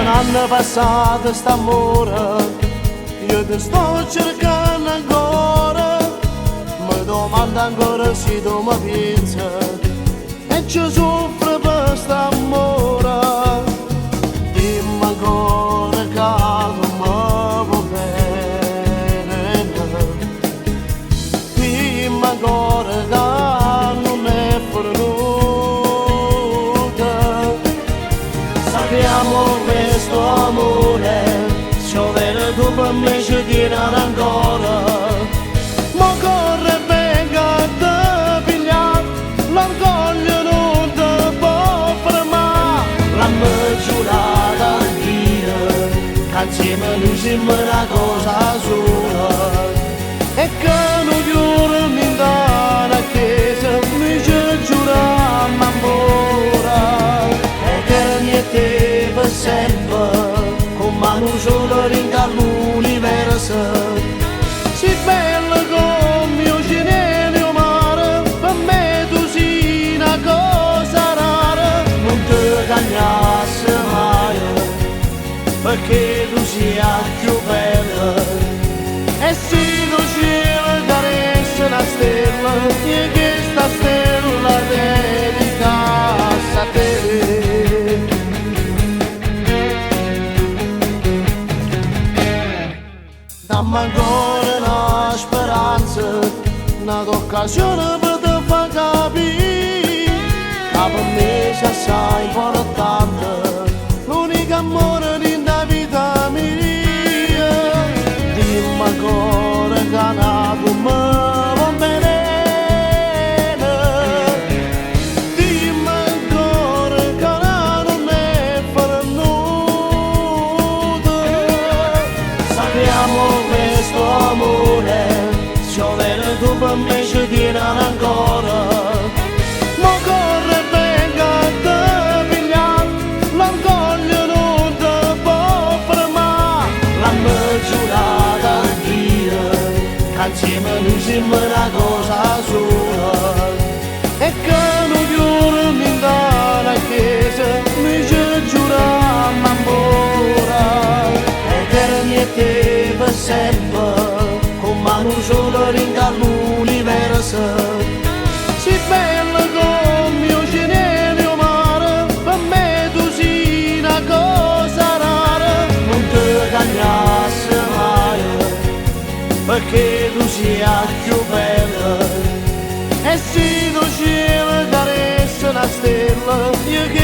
un anno passato st'amore, io ti sto cercando ancora, mi domando ancora se tu mi pensi e ci soffro per st'amore. Dimmi ancora che tu mi vuoi bene, dimmi ancora che non è venuta. Sappiamo questo amore, se vero tu per me ci tieni ancora. Ma corre venga a te pigliare, l'orgoglio non ti può fermare. L'hanno giurata a dire che insieme noi siamo una cosa sola e che non chiudiamo in una chiesa, noi ci giuriamo amore eterni e te per sempre, con mano sola ringa l'universo. Si bello come mio cinello mare, per me tu sei una cosa rara, non ti cagnasse mai, perché tu sia più bella. E se lo cielo caressa una stella, e che sta stella dedicasse a te. Dammi ancora una speranza, un'occasione per te far capire che per me c'è assai importante, l'unico amore nella vita mia. Dimmi ancora che tu mi vuoi bene, dimmi ancora che non è venuta. Sappiamo questo amore, se vero tu per me ci tieni ancora. Ma corre venga a te pigliare, l'orgoglio non ti può fermare. L'hanno giurata a dire che insieme noi siamo una cosa sola e che non chiudiamo in una chiesa, noi ci giuriamo amore eterni e te per sempre, con mano sola ringa l'universo. Si bello come mio cinello mare, per me tu sei una cosa rara, non ti cagnasse mai, perché tu sia più bella. E se lo cielo caressa una stella, io che